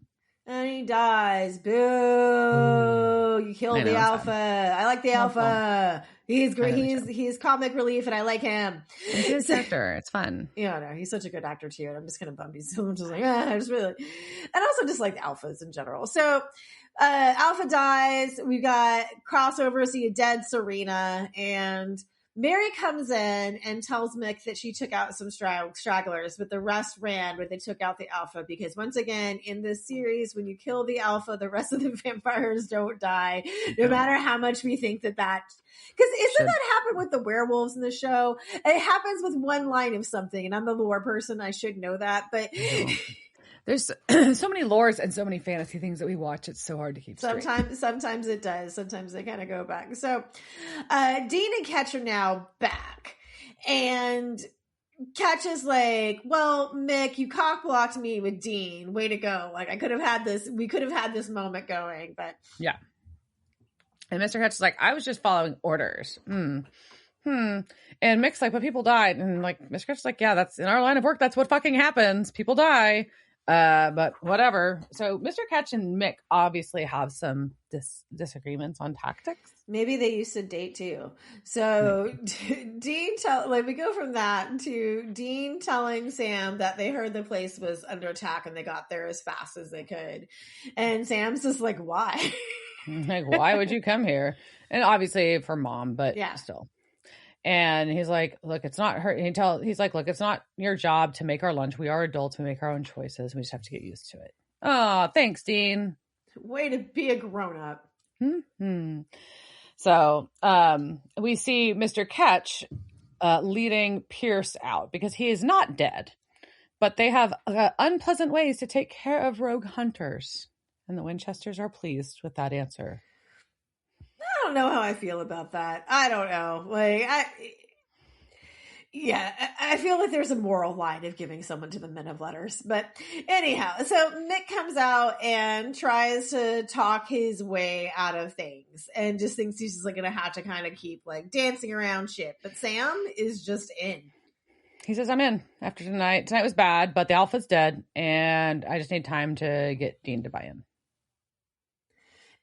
And he dies. Boo! You killed the Alpha. I like the Alpha. He's great. He's comic relief, and I like him. He's a good actor. It's fun. Yeah, no, he's such a good actor too. And I'm just kind of bummed. I'm just like, I just really, and also just like the Alphas in general. So, Alpha dies. We got crossover. See a dead Serena, and Mary comes in and tells Mick that she took out some stragglers, but the rest ran when they took out the Alpha, because once again, in this series, when you kill the Alpha, the rest of the vampires don't die, no matter how much we think that because isn't that happen with the werewolves in the show? It happens with one line of something, and I'm the lore person. I should know that, but... There's so many lores and so many fantasy things that we watch. It's so hard to keep straight. Sometimes it does. Sometimes they kind of go back. So Dean and Ketch are now back. And Ketch is like, well, Mick, you cock-blocked me with Dean. Way to go. Like, we could have had this moment going, but... Yeah. And Mr. Ketch is like, I was just following orders. And Mick's like, but people died. And like, Mr. Ketch is like, yeah, that's in our line of work. That's what fucking happens. People die. But whatever. So Mr. Ketch and Mick obviously have some disagreements on tactics. Maybe they used to date too. So Dean we go from that to Dean telling Sam that they heard the place was under attack and they got there as fast as they could. And Sam's just like, why? Like, why would you come here? And obviously for Mom, but still. And he's like, look, it's not her. He's like, look, it's not your job to make our lunch. We are adults. We make our own choices. We just have to get used to it. Oh, thanks, Dean. Way to be a grown-up. So we see Mr. Ketch leading Pierce out because he is not dead. But they have unpleasant ways to take care of rogue hunters. And the Winchesters are pleased with that answer. I don't know how I feel about that. I don't know. I feel like there's a moral line of giving someone to the men of letters. But anyhow, so Mick comes out and tries to talk his way out of things and just thinks he's just like going to have to kind of keep like dancing around shit. But Sam is just in. He says, I'm in after tonight. Tonight was bad, but the Alpha's dead and I just need time to get Dean to buy in.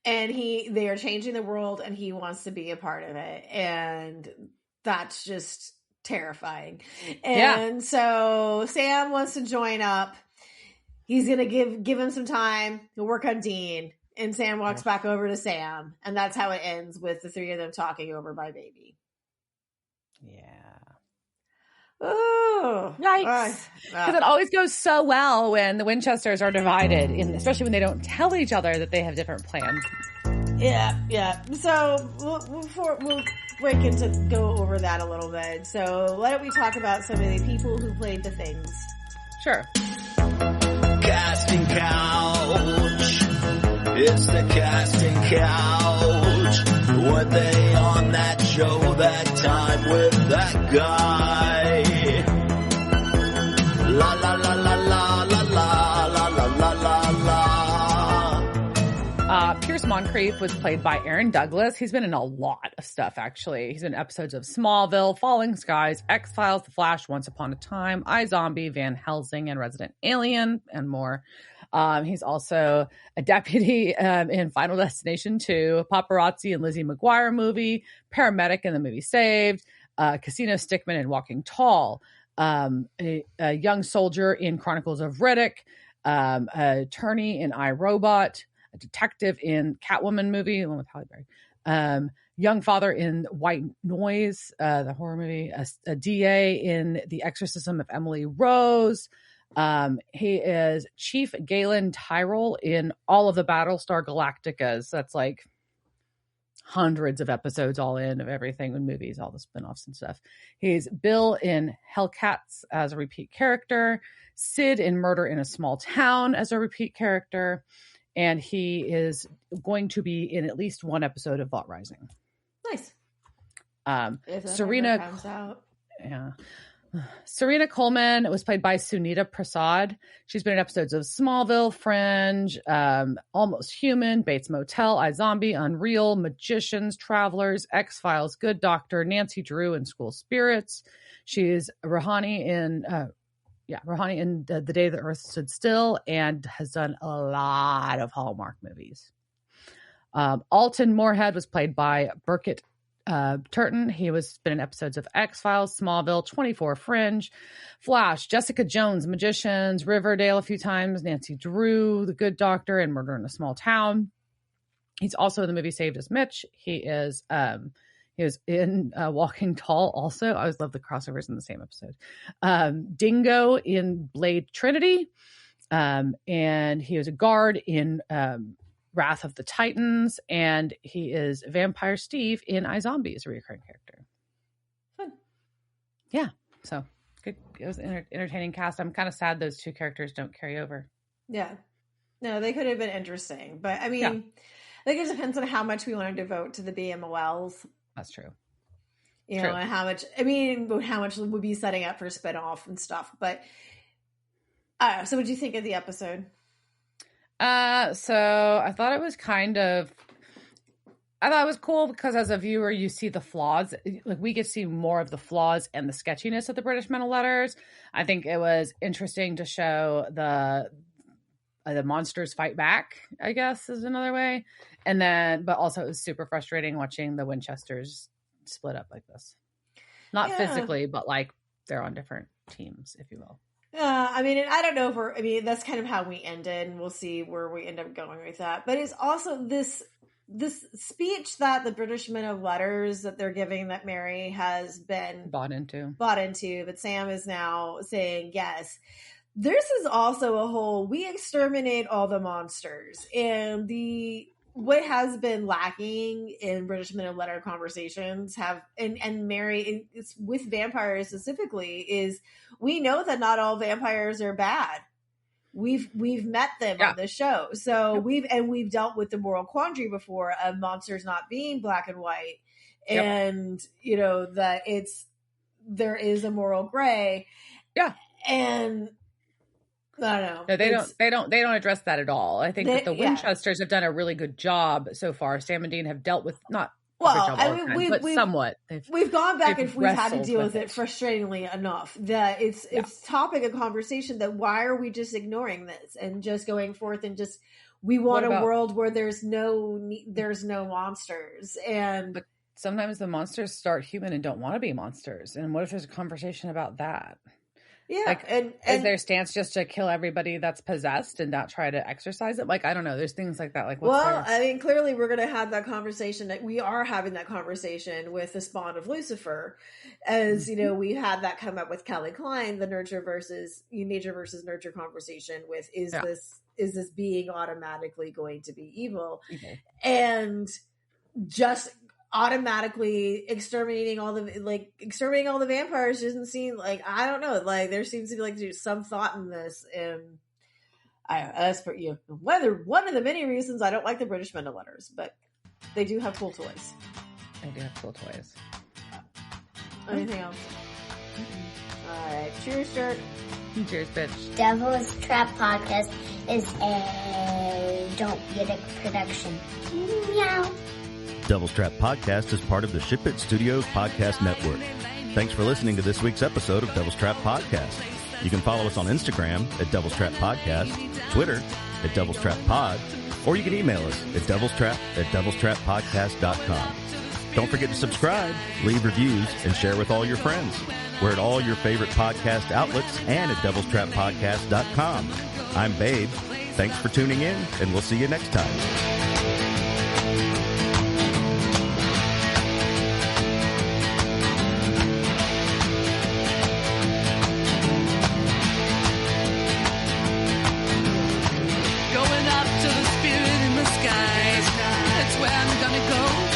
And they are changing the world and he wants to be a part of it. And that's just terrifying. And so Sam wants to join up. He's going to give him some time to work on Dean. And Sam walks back over to Sam. And that's how it ends, with the three of them talking over my baby. Yeah. Oh, yikes. Because it always goes so well when the Winchesters are divided, especially when they don't tell each other that they have different plans. Yeah. So we'll break into go over that a little bit. So why don't we talk about some of the people who played the things? Sure. Casting couch. It's the casting couch. Were they on that show that time with that guy? La la la la la la la la la la la. Pierce Moncrief was played by Aaron Douglas. He's been in a lot of stuff, actually. He's in episodes of Smallville, Falling Skies, X-Files, The Flash, Once Upon a Time, iZombie, Van Helsing, and Resident Alien, and more. He's also a deputy in Final Destination 2, paparazzi in Lizzie McGuire movie, paramedic in the movie Saved, Casino Stickman in Walking Tall, a young soldier in Chronicles of Riddick, an attorney in iRobot, a detective in Catwoman movie, the one with Halle Berry, young father in White Noise, the horror movie, a DA in The Exorcism of Emily Rose. He is Chief Galen Tyrell in all of the Battlestar Galacticas. That's like hundreds of episodes all in of everything with movies, all the spinoffs and stuff. He's Bill in Hellcats as a repeat character, Sid in Murder in a Small Town as a repeat character, and he is going to be in at least one episode of Vault Rising. Nice. If that Serena comes out. Yeah. Serena Coleman was played by Sunita Prasad. She's been in episodes of Smallville, Fringe, Almost Human, Bates Motel, iZombie, Unreal, Magicians, Travelers, X-Files, Good Doctor, Nancy Drew, and School Spirits. She's Rahani in The Day the Earth Stood Still, and has done a lot of Hallmark movies. Alton Moorhead was played by Burkett Turton. He was been in episodes of X-Files, Smallville, 24, Fringe, Flash, Jessica Jones, Magicians, Riverdale a few times, Nancy Drew, The Good Doctor, and Murder in a Small Town. He's also in the movie Saved as Mitch. He was in Walking Tall also. I always love the crossovers in the same episode. Dingo in Blade Trinity. And he was a guard in Wrath of the Titans, and he is Vampire Steve in iZombie as a recurring character. Fun. Yeah, so good. It was an entertaining cast. I'm kind of sad those two characters don't carry over. Yeah. No, they could have been interesting, but I mean, I think it depends on how much we want to devote to the BMOLs. That's true. You know, and how much would be setting up for a spinoff and stuff. But so what do you think of the episode? So I thought it was I thought it was cool because as a viewer, you see the flaws. Like we get to see more of the flaws and the sketchiness of the British Men of Letters. I think it was interesting to show the monsters fight back, I guess is another way. And then, but also it was super frustrating watching the Winchesters split up like this. Not physically, but like they're on different teams, if you will. I mean, I don't know if that's kind of how we ended, and we'll see where we end up going with that. But it's also this speech that the British Men of Letters that they're giving that Mary has been bought into, but Sam is now saying yes. This is also a whole, we exterminate all the monsters, and what has been lacking in British Men of Letter conversations and Mary, it's with vampires specifically, is we know that not all vampires are bad. We've met them on the show. So we've dealt with the moral quandary before of monsters not being black and white. And you know, that there is a moral gray. Yeah. And I don't know. No, they don't address that at all. I think that the Winchesters have done a really good job so far. Sam and Dean have dealt with but somewhat. We've gone back and we've had to deal with it frustratingly enough that it's topic of conversation. That why are we just ignoring this and just going forth and just we want a world where there's no monsters but sometimes the monsters start human and don't want to be monsters. And what if there's a conversation about that? Yeah, like, and is their stance just to kill everybody that's possessed and not try to exorcise it? Like, I don't know. There's things like that. Like, I mean, clearly we're going to have that conversation. That we are having that conversation with the spawn of Lucifer, as you know, we had that come up with Kelly Klein, the nature versus nurture conversation. With is this being automatically going to be evil, and just automatically exterminating all the vampires doesn't seem like, I don't know, like there seems to be like some thought in this, and that's for whether one of the many reasons I don't like the British Men of Letters, but they do have cool toys. Anything else? All right, cheers, jerk. Cheers, bitch. Devil's Trap Podcast is a Don't Get It production. Meow. Devil's Trap Podcast is part of the Ship It Studios Podcast Network. Thanks for listening to this week's episode of Devil's Trap Podcast. You can follow us on Instagram at Devil's Trap Podcast, Twitter at Devil's Trap Pod, or you can email us at devilstrap@devilstrappodcast.com. Don't forget to subscribe, leave reviews, and share with all your friends. We're at all your favorite podcast outlets and at devilstrappodcast.com. I'm Babe. Thanks for tuning in, and we'll see you next time. Going up to the spirit in the sky. That's where I'm gonna go.